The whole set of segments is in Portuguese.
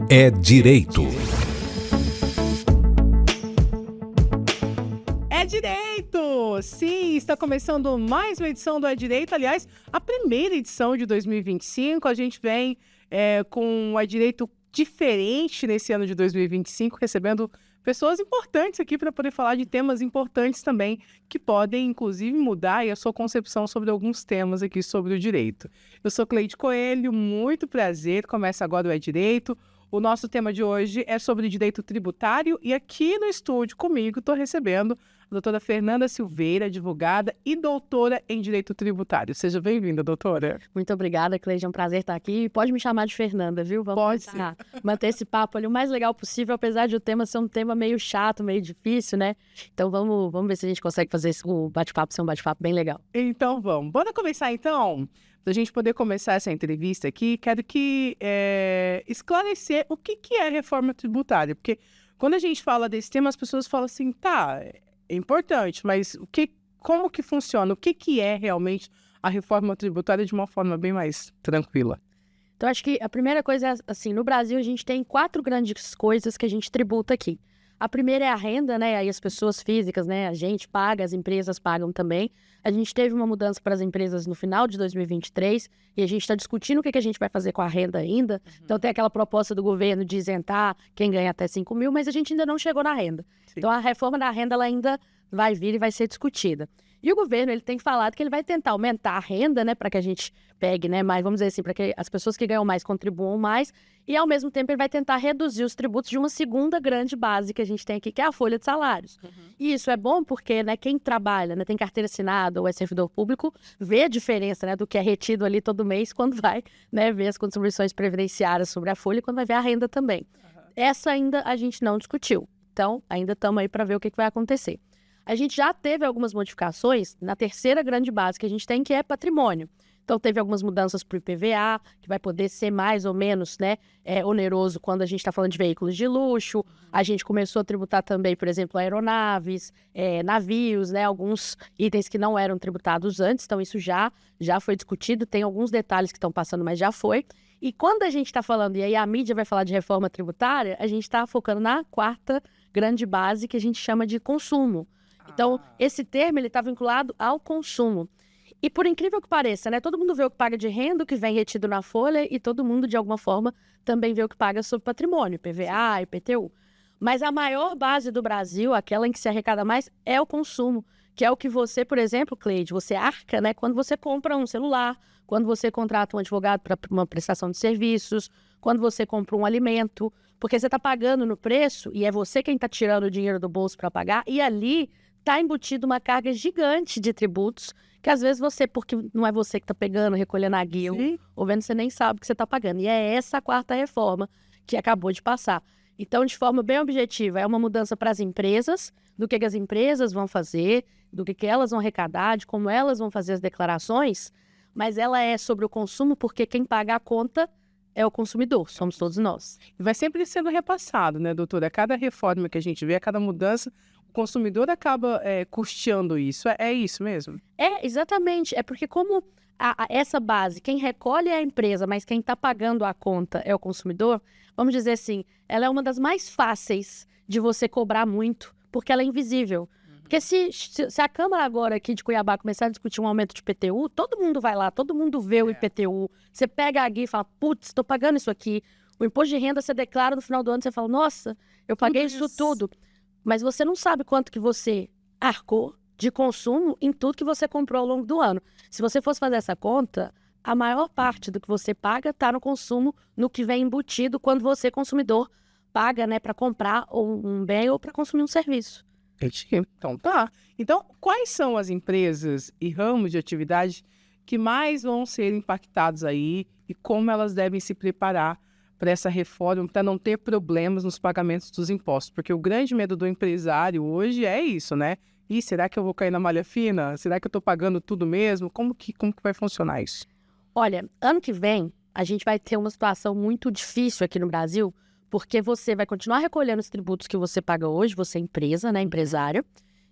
É Direito. É Direito! Sim, está começando mais uma edição do É Direito. Aliás, a primeira edição de 2025. A gente vem com o É Direito diferente nesse ano de 2025, recebendo pessoas importantes aqui para poder falar de temas importantes também, que podem, inclusive, mudar a sua concepção sobre alguns temas aqui sobre o direito. Eu sou Cleide Coelho, muito prazer. Começa agora o É Direito. O nosso tema de hoje é sobre direito tributário e aqui no estúdio comigo estou recebendo a doutora Fernanda Silveira, advogada e doutora em direito tributário. Seja bem-vinda, doutora. Muito obrigada, Cleide, é um prazer estar aqui. Pode me chamar de Fernanda, viu? Vamos manter esse papo ali o mais legal possível, apesar de o tema ser um tema meio chato, meio difícil, né? Então vamos ver se a gente consegue fazer o bate-papo ser um bate-papo bem legal. Então vamos. Bora começar então? Para a gente poder começar essa entrevista aqui, quero que esclarecer o que é reforma tributária. Porque quando a gente fala desse tema, as pessoas falam assim, tá, é importante, mas como que funciona? O que é realmente a reforma tributária de uma forma bem mais tranquila? Então, acho que a primeira coisa é, assim, no Brasil a gente tem 4 grandes coisas que a gente tributa aqui. A primeira é a renda, né? Aí as pessoas físicas, né? A gente paga, as empresas pagam também. A gente teve uma mudança para as empresas no final de 2023 e a gente está discutindo o que a gente vai fazer com a renda ainda. Então tem aquela proposta do governo de isentar quem ganha até 5 mil, mas a gente ainda não chegou na renda. Sim. Então a reforma da renda ela ainda vai vir e vai ser discutida. E o governo ele tem falado que ele vai tentar aumentar a renda, né, para que a gente pegue, né, mais, vamos dizer assim, para que as pessoas que ganham mais contribuam mais, e ao mesmo tempo ele vai tentar reduzir os tributos de uma segunda grande base que a gente tem aqui, que é a folha de salários. E isso é bom porque, né, quem trabalha, né, tem carteira assinada ou é servidor público, vê a diferença, né, do que é retido ali todo mês quando vai, né, ver as contribuições previdenciárias sobre a folha e quando vai ver a renda também. Essa ainda a gente não discutiu, então ainda estamos aí para ver o que vai acontecer. A gente já teve algumas modificações na terceira grande base que a gente tem, que é patrimônio. Então, teve algumas mudanças para o IPVA, que vai poder ser mais ou menos, né, oneroso quando a gente está falando de veículos de luxo. A gente começou a tributar também, por exemplo, aeronaves, navios, né, alguns itens que não eram tributados antes. Então, isso já foi discutido. Tem alguns detalhes que estão passando, mas já foi. E quando a gente está falando, e aí a mídia vai falar de reforma tributária, a gente está focando na quarta grande base, que a gente chama de consumo. Então, esse termo ele está vinculado ao consumo. E por incrível que pareça, né, todo mundo vê o que paga de renda, o que vem retido na folha, e todo mundo, de alguma forma, também vê o que paga sobre patrimônio, IPVA, IPTU. Mas a maior base do Brasil, aquela em que se arrecada mais, é o consumo, que é o que você, por exemplo, Cleide, você arca, né, quando você compra um celular, quando você contrata um advogado para uma prestação de serviços, quando você compra um alimento, porque você está pagando no preço, e é você quem está tirando o dinheiro do bolso para pagar, e ali está embutido uma carga gigante de tributos, que às vezes porque não é você que está pegando, recolhendo a guia, ou vendo, você nem sabe o que você está pagando. E é essa a quarta reforma que acabou de passar. Então, de forma bem objetiva, é uma mudança para as empresas, do que as empresas vão fazer, do que elas vão arrecadar, de como elas vão fazer as declarações, mas ela é sobre o consumo, porque quem paga a conta é o consumidor, somos todos nós. E vai sempre sendo repassado, né, doutora? A cada reforma que a gente vê, a cada mudança, o consumidor acaba custeando isso. É isso mesmo? Exatamente. É porque como essa base, quem recolhe é a empresa, mas quem está pagando a conta é o consumidor, vamos dizer assim, ela é uma das mais fáceis de você cobrar muito, porque ela é invisível. Porque se a Câmara agora aqui de Cuiabá começar a discutir um aumento de IPTU, todo mundo vai lá, todo mundo vê o IPTU. Você pega a guia e fala, putz, estou pagando isso aqui. O imposto de renda você declara no final do ano, você fala, nossa, eu paguei isso tudo. Mas você não sabe quanto que você arcou de consumo em tudo que você comprou ao longo do ano. Se você fosse fazer essa conta, a maior parte do que você paga está no consumo, no que vem embutido quando você, consumidor, paga, né, para comprar um bem ou para consumir um serviço. Então, tá. Então, quais são as empresas e ramos de atividade que mais vão ser impactados aí e como elas devem se preparar para essa reforma, para não ter problemas nos pagamentos dos impostos? Porque o grande medo do empresário hoje é isso, né? E será que eu vou cair na malha fina? Será que eu estou pagando tudo mesmo? Como que vai funcionar isso? Olha, ano que vem, a gente vai ter uma situação muito difícil aqui no Brasil, porque você vai continuar recolhendo os tributos que você paga hoje, você é empresa, né, empresário,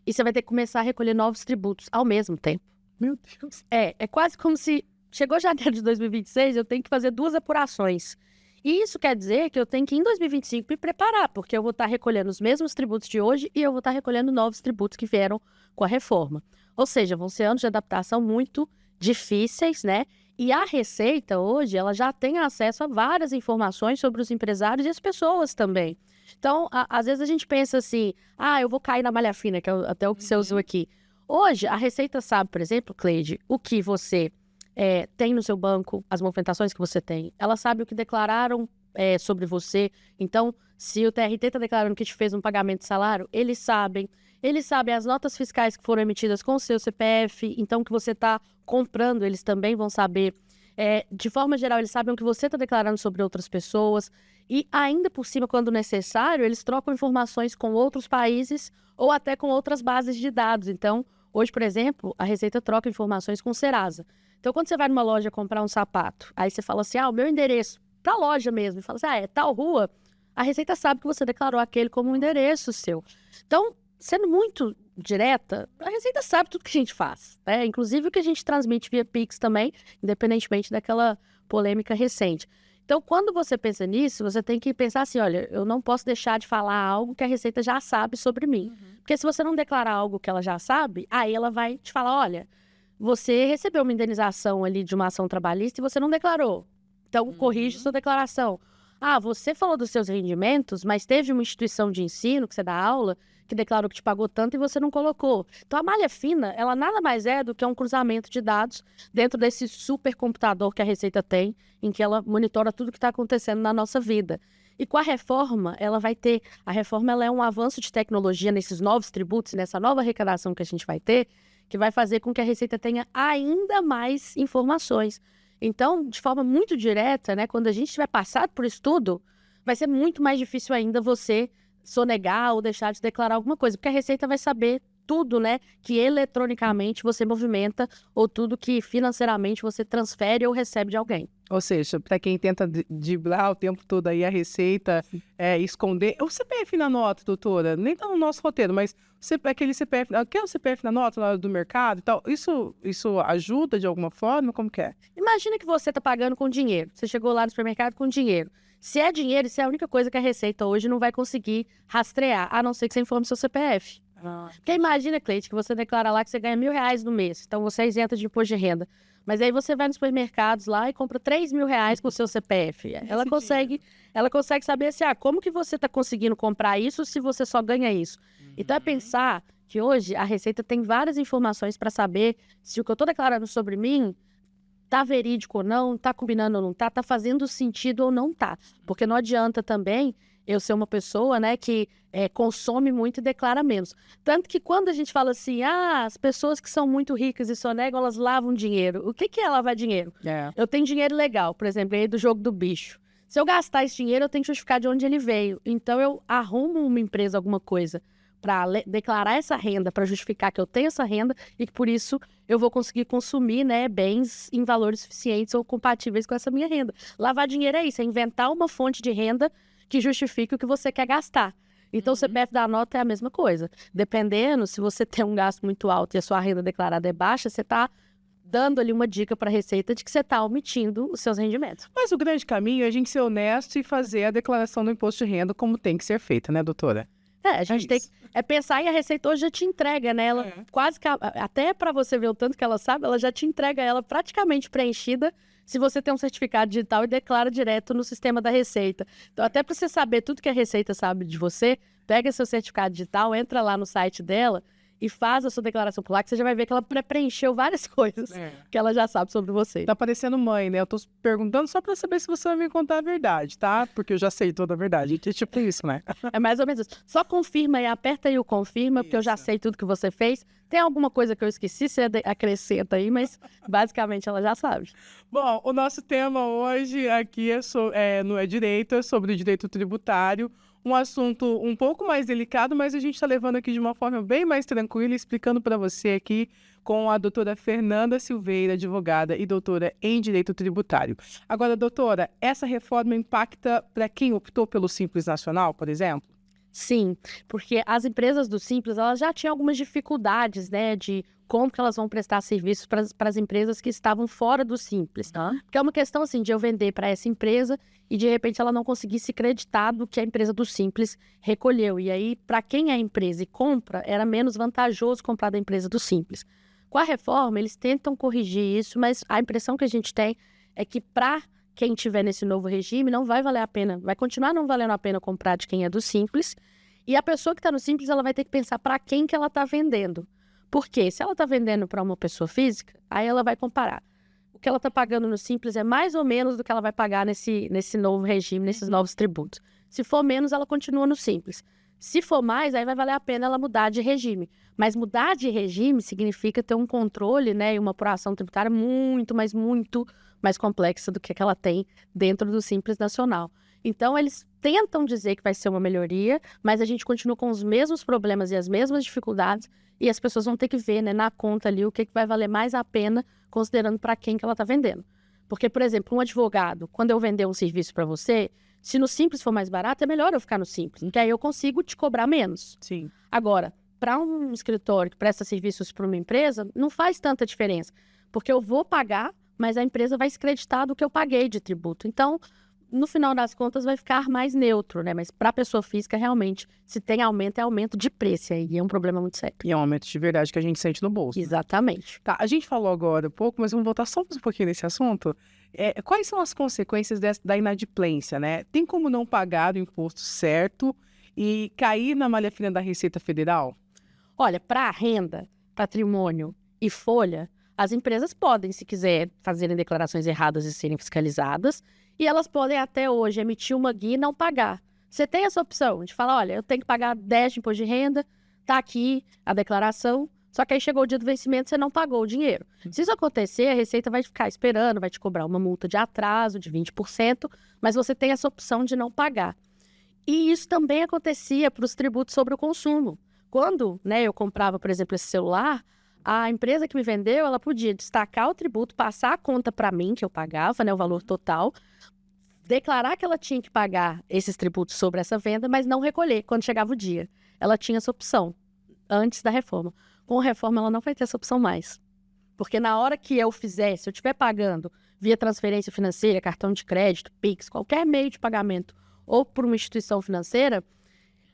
e você vai ter que começar a recolher novos tributos ao mesmo tempo. Meu Deus. É quase como se chegou janeiro de 2026, eu tenho que fazer 2 apurações. E isso quer dizer que eu tenho que, em 2025, me preparar, porque eu vou estar recolhendo os mesmos tributos de hoje e eu vou estar recolhendo novos tributos que vieram com a reforma. Ou seja, vão ser anos de adaptação muito difíceis, né? E a Receita, hoje, ela já tem acesso a várias informações sobre os empresários e as pessoas também. Então, às vezes a gente pensa assim, eu vou cair na malha fina, que é até o que você usou aqui. Hoje, a Receita sabe, por exemplo, Cleide, o que você tem no seu banco, as movimentações que você tem. Ela sabe o que declararam sobre você. Então, se o TRT está declarando que te fez um pagamento de salário, eles sabem. Eles sabem as notas fiscais que foram emitidas com o seu CPF, então o que você está comprando, eles também vão saber. De forma geral, eles sabem o que você está declarando sobre outras pessoas. E ainda por cima, quando necessário, eles trocam informações com outros países ou até com outras bases de dados. Então, hoje, por exemplo, a Receita troca informações com o Serasa. Então, quando você vai numa loja comprar um sapato, aí você fala assim, o meu endereço, para a loja mesmo, e fala assim, é tal rua, a Receita sabe que você declarou aquele como um endereço seu. Então, sendo muito direta, a Receita sabe tudo que a gente faz, né? Inclusive o que a gente transmite via Pix também, independentemente daquela polêmica recente. Então, quando você pensa nisso, você tem que pensar assim, olha, eu não posso deixar de falar algo que a Receita já sabe sobre mim. Porque se você não declarar algo que ela já sabe, aí ela vai te falar, olha, você recebeu uma indenização ali de uma ação trabalhista e você não declarou. Então, corrige sua declaração. Você falou dos seus rendimentos, mas teve uma instituição de ensino que você dá aula que declarou que te pagou tanto e você não colocou. Então, a malha fina, ela nada mais é do que um cruzamento de dados dentro desse supercomputador que a Receita tem, em que ela monitora tudo que está acontecendo na nossa vida. E com a reforma, a reforma ela é um avanço de tecnologia nesses novos tributos, nessa nova arrecadação que a gente vai ter, que vai fazer com que a Receita tenha ainda mais informações. Então, de forma muito direta, né, quando a gente tiver passado por isso tudo, vai ser muito mais difícil ainda você sonegar ou deixar de declarar alguma coisa, porque a Receita vai saber tudo, né, que eletronicamente você movimenta ou tudo que financeiramente você transfere ou recebe de alguém. Ou seja, para quem tenta driblar o tempo todo aí a Receita, esconder... O CPF na nota, doutora, nem tá no nosso roteiro, mas aquele CPF... Quer o CPF na nota na hora do mercado e tal? Isso ajuda de alguma forma? Como que é? Imagina que você tá pagando com dinheiro. Você chegou lá no supermercado com dinheiro. Se é dinheiro, isso é a única coisa que a Receita hoje não vai conseguir rastrear, a não ser que você informe seu CPF. Porque imagina, Cleide, que você declara lá que você ganha R$1.000 no mês, então você é isenta de imposto de renda. Mas aí você vai nos supermercados lá e compra R$3.000 com o seu CPF. Ela consegue saber assim, como que você está conseguindo comprar isso se você só ganha isso. Então é pensar que hoje a Receita tem várias informações para saber se o que eu estou declarando sobre mim tá verídico ou não, tá combinando ou não tá fazendo sentido ou não tá. Porque não adianta também eu ser uma pessoa, né, que consome muito e declara menos. Tanto que quando a gente fala assim, as pessoas que são muito ricas e sonegam, elas lavam dinheiro. O que é lavar dinheiro? Eu tenho dinheiro legal, por exemplo, aí do jogo do bicho. Se eu gastar esse dinheiro, eu tenho que justificar de onde ele veio. Então, eu arrumo uma empresa, alguma coisa, para declarar essa renda, para justificar que eu tenho essa renda e que, por isso, eu vou conseguir consumir, né, bens em valores suficientes ou compatíveis com essa minha renda. Lavar dinheiro é isso, é inventar uma fonte de renda que justifique o que você quer gastar. Então, o CPF da nota é a mesma coisa. Dependendo, se você tem um gasto muito alto e a sua renda declarada é baixa, você está dando ali uma dica para a Receita de que você está omitindo os seus rendimentos. Mas o grande caminho é a gente ser honesto e fazer a declaração do imposto de renda como tem que ser feita, né, doutora? A gente tem que pensar, e a Receita hoje já te entrega, né? Ela quase que, até para você ver o tanto que ela sabe, ela já te entrega ela praticamente preenchida se você tem um certificado digital e declara direto no sistema da Receita. Então, até para você saber tudo que a Receita sabe de você, pega seu certificado digital, entra lá no site dela e faz a sua declaração por lá, que você já vai ver que ela preencheu várias coisas que ela já sabe sobre você. Tá parecendo mãe, né? Eu tô perguntando só pra saber se você vai me contar a verdade, tá? Porque eu já sei toda a verdade. É tipo isso, né? É mais ou menos isso. Só confirma e aperta aí o confirma, porque eu já sei tudo que você fez. Tem alguma coisa que eu esqueci, você acrescenta aí, mas basicamente ela já sabe. Bom, o nosso tema hoje aqui não é direito, é sobre o direito tributário. Um assunto um pouco mais delicado, mas a gente está levando aqui de uma forma bem mais tranquila, explicando para você aqui com a doutora Fernanda Silveira, advogada e doutora em Direito Tributário. Agora, doutora, essa reforma impacta para quem optou pelo Simples Nacional, por exemplo? Sim, porque as empresas do Simples, elas já tinham algumas dificuldades, né, de como que elas vão prestar serviços para as empresas que estavam fora do Simples. Porque é uma questão assim de eu vender para essa empresa e de repente ela não conseguir se creditar do que a empresa do Simples recolheu. E aí, para quem é a empresa e compra, era menos vantajoso comprar da empresa do Simples. Com a reforma, eles tentam corrigir isso, mas a impressão que a gente tem é que para quem tiver nesse novo regime, não vai valer a pena, vai continuar não valendo a pena comprar de quem é do Simples. E a pessoa que está no Simples, ela vai ter que pensar para quem que ela está vendendo. Por quê? Se ela está vendendo para uma pessoa física, aí ela vai comparar. O que ela está pagando no Simples é mais ou menos do que ela vai pagar nesse novo regime, nesses novos tributos. Se for menos, ela continua no Simples. Se for mais, aí vai valer a pena ela mudar de regime. Mas mudar de regime significa ter um controle, né, e uma apuração tributária muito mais complexa do que ela tem dentro do Simples Nacional. Então, eles tentam dizer que vai ser uma melhoria, mas a gente continua com os mesmos problemas e as mesmas dificuldades, e as pessoas vão ter que ver, né, na conta ali o que vai valer mais a pena, considerando para quem que ela está vendendo. Porque, por exemplo, um advogado, quando eu vender um serviço para você, se no Simples for mais barato, é melhor eu ficar no Simples, porque aí eu consigo te cobrar menos. Sim. Agora, para um escritório que presta serviços para uma empresa, não faz tanta diferença, porque eu vou pagar, mas a empresa vai se creditar do que eu paguei de tributo. Então, no final das contas, vai ficar mais neutro, né? Mas para a pessoa física, realmente, se tem aumento, é aumento de preço aí, e é um problema muito sério. E é um aumento de verdade que a gente sente no bolso. Exatamente. Tá, a gente falou agora um pouco, mas vamos voltar só um pouquinho nesse assunto. Quais são as consequências da inadimplência, né? Tem como não pagar o imposto certo e cair na malha fina da Receita Federal? Olha, para renda, patrimônio e folha, as empresas podem, se quiser, fazerem declarações erradas e serem fiscalizadas, e elas podem até hoje emitir uma guia e não pagar. Você tem essa opção de falar, olha, eu tenho que pagar 10 de imposto de renda, tá aqui a declaração, só que aí chegou o dia do vencimento, você não pagou o dinheiro. Se isso acontecer, a Receita vai ficar esperando, vai te cobrar uma multa de atraso de 20%, mas você tem essa opção de não pagar. E isso também acontecia para os tributos sobre o consumo. Quando, né, eu comprava, por exemplo, esse celular, a empresa que me vendeu, ela podia destacar o tributo, passar a conta para mim, que eu pagava, né, o valor total, declarar que ela tinha que pagar esses tributos sobre essa venda, mas não recolher quando chegava o dia. Ela tinha essa opção antes da reforma. Com a reforma, ela não vai ter essa opção mais. Porque na hora que eu fizer, se eu estiver pagando via transferência financeira, cartão de crédito, Pix, qualquer meio de pagamento ou por uma instituição financeira,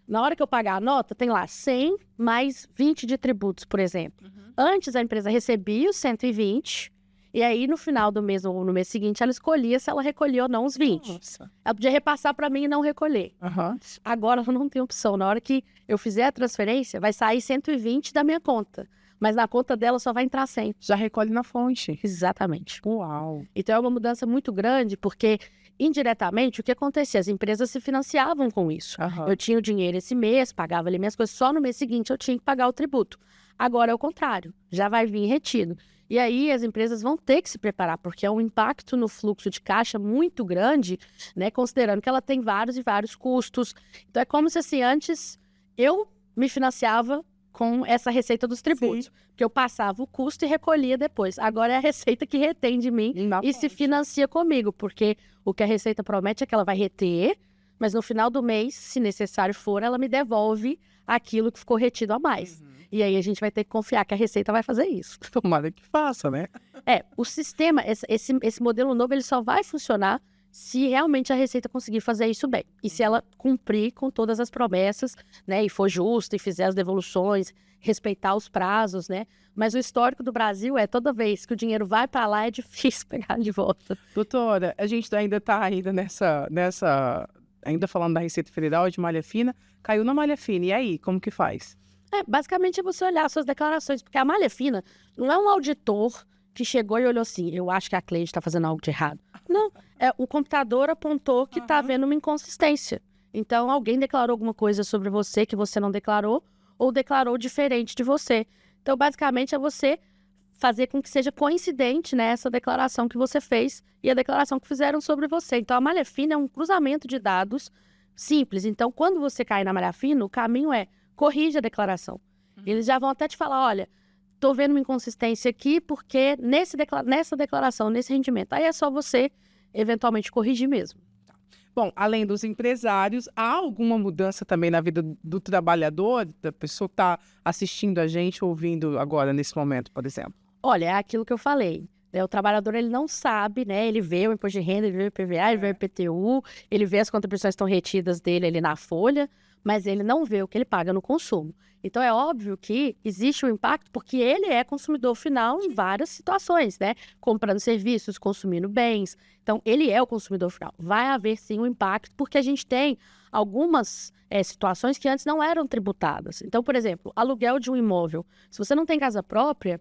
na hora que eu pagar a nota, tem lá 100 mais 20 de tributos, por exemplo. Antes, a empresa recebia os 120, e aí, no final do mês ou no mês seguinte, ela escolhia se ela recolhia ou não os 20. Nossa. Ela podia repassar para mim e não recolher. Agora, ela não tem opção. Na hora que eu fizer a transferência, vai sair 120 da minha conta. Mas na conta dela só vai entrar 100. Já recolhe na fonte. Exatamente. Uau. Então, é uma mudança muito grande, porque indiretamente, o que acontecia? As empresas se financiavam com isso. Eu tinha o dinheiro esse mês, pagava ali minhas coisas, só no mês seguinte eu tinha que pagar o tributo. Agora é o contrário, já vai vir retido. E aí as empresas vão ter que se preparar, porque é um impacto no fluxo de caixa muito grande, né, considerando que ela tem vários e vários custos. Então é como se assim, antes eu me financiava com essa receita dos tributos. Sim. Porque eu passava o custo e recolhia depois. Agora é a receita que retém de mim e se financia comigo, porque o que a receita promete é que ela vai reter, mas no final do mês, se necessário for, ela me devolve aquilo que ficou retido a mais. E aí a gente vai ter que confiar que a receita vai fazer isso. Tomara que faça, né? O sistema, esse modelo novo, ele só vai funcionar se realmente a Receita conseguir fazer isso bem. E se ela cumprir com todas as promessas, né, e for justa e fizer as devoluções, respeitar os prazos, né? Mas o histórico do Brasil é toda vez que o dinheiro vai para lá, é difícil pegar de volta. Doutora, a gente ainda está ainda falando da Receita Federal de malha fina, caiu na malha fina, e aí, como que faz? Basicamente é você olhar suas declarações, porque a malha fina não é um auditor que chegou e olhou assim, eu acho que a Cleide está fazendo algo de errado. Não, o computador apontou que está havendo uma inconsistência. Então, alguém declarou alguma coisa sobre você que você não declarou, ou declarou diferente de você. Então, basicamente, é você fazer com que seja coincidente, né, essa declaração que você fez e a declaração que fizeram sobre você. Então, a malha fina é um cruzamento de dados simples. Então, quando você cai na malha fina, o caminho é corrige a declaração. Eles já vão até te falar, olha, estou vendo uma inconsistência aqui porque nessa declaração, nesse rendimento. Aí é só você, eventualmente, corrigir mesmo. Bom, além dos empresários, há alguma mudança também na vida do trabalhador, da pessoa que está assistindo a gente, ouvindo agora, nesse momento, por exemplo? Olha, é aquilo que eu falei, né? O trabalhador, ele não sabe, né? Ele vê o imposto de renda, ele vê o IPVA, ele vê o IPTU, ele vê as contribuições que estão retidas dele ali na folha, mas ele não vê o que ele paga no consumo. Então, é óbvio que existe um impacto porque ele é consumidor final em várias situações, né? Comprando serviços, consumindo bens. Então, ele é o consumidor final. Vai haver, sim, um impacto porque a gente tem algumas situações que antes não eram tributadas. Então, por exemplo, aluguel de um imóvel. Se você não tem casa própria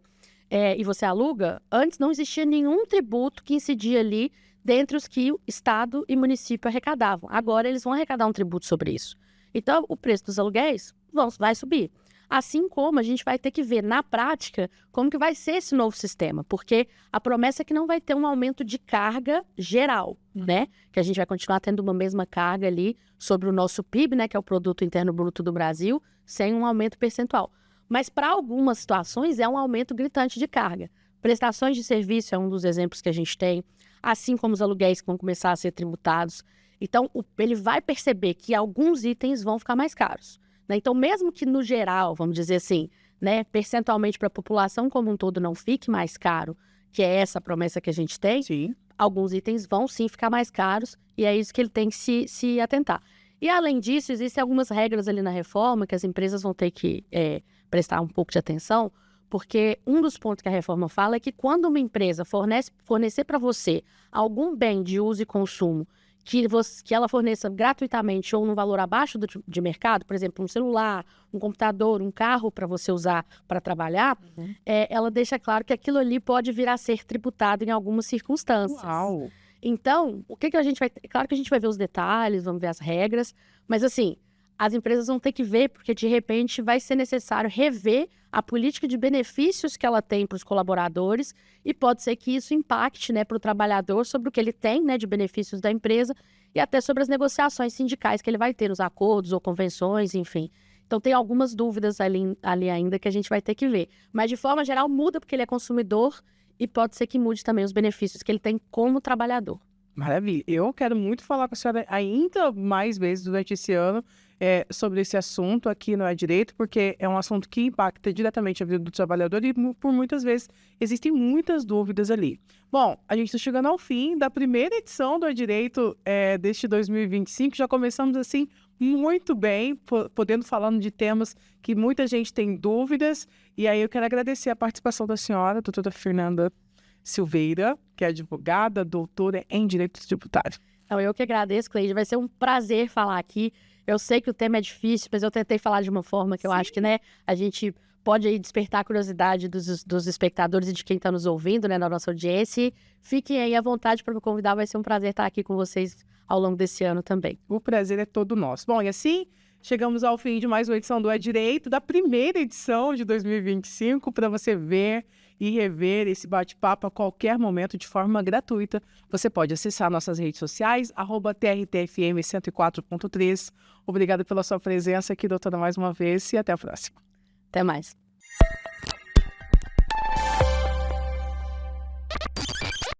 e você aluga, antes não existia nenhum tributo que incidia ali dentre os que o Estado e município arrecadavam. Agora, eles vão arrecadar um tributo sobre isso. Então, o preço dos aluguéis vai subir. Assim como a gente vai ter que ver na prática como que vai ser esse novo sistema, porque a promessa é que não vai ter um aumento de carga geral, né? Que a gente vai continuar tendo uma mesma carga ali sobre o nosso PIB, né? Que é o Produto Interno Bruto do Brasil, sem um aumento percentual. Mas para algumas situações é um aumento gritante de carga. Prestações de serviço é um dos exemplos que a gente tem, assim como os aluguéis que vão começar a ser tributados. Então, ele vai perceber que alguns itens vão ficar mais caros, né? Então, mesmo que no geral, vamos dizer assim, né, percentualmente para a população como um todo não fique mais caro, que é essa promessa que a gente tem, Sim. alguns itens vão sim ficar mais caros e é isso que ele tem que se atentar. E, além disso, existem algumas regras ali na reforma que as empresas vão ter que prestar um pouco de atenção, porque um dos pontos que a reforma fala é que quando uma empresa fornecer para você algum bem de uso e consumo que ela forneça gratuitamente ou num valor abaixo de mercado, por exemplo, um celular, um computador, um carro para você usar para trabalhar, ela deixa claro que aquilo ali pode vir a ser tributado em algumas circunstâncias. Uau! Então, o que a gente vai... Claro que a gente vai ver os detalhes, vamos ver as regras, mas assim, as empresas vão ter que ver, porque de repente vai ser necessário rever a política de benefícios que ela tem para os colaboradores e pode ser que isso impacte, né, para o trabalhador sobre o que ele tem, né, de benefícios da empresa e até sobre as negociações sindicais que ele vai ter nos acordos ou convenções, enfim. Então, tem algumas dúvidas ali ainda que a gente vai ter que ver. Mas, de forma geral, muda porque ele é consumidor e pode ser que mude também os benefícios que ele tem como trabalhador. Maravilha. Eu quero muito falar com a senhora ainda mais vezes durante esse ano sobre esse assunto aqui no É Direito, porque é um assunto que impacta diretamente a vida do trabalhador e por muitas vezes existem muitas dúvidas ali. Bom, a gente está chegando ao fim da primeira edição do É Direito deste 2025. Já começamos assim muito bem, podendo falando de temas que muita gente tem dúvidas. E aí eu quero agradecer a participação da senhora, doutora Fernanda Silveira, que é advogada, doutora em Direito Tributário. Então, eu que agradeço, Cleide. Vai ser um prazer falar aqui. Eu sei que o tema é difícil, mas eu tentei falar de uma forma que eu acho que, né, a gente pode aí despertar a curiosidade dos espectadores e de quem está nos ouvindo, né, na nossa audiência. E fiquem aí à vontade para me convidar. Vai ser um prazer estar aqui com vocês ao longo desse ano também. O prazer é todo nosso. Bom, e assim chegamos ao fim de mais uma edição do É Direito, da primeira edição de 2025, para você ver e rever esse bate-papo a qualquer momento de forma gratuita. Você pode acessar nossas redes sociais, @TRTFM 104.3. Obrigada pela sua presença aqui, doutora, mais uma vez, e até a próxima. Até mais.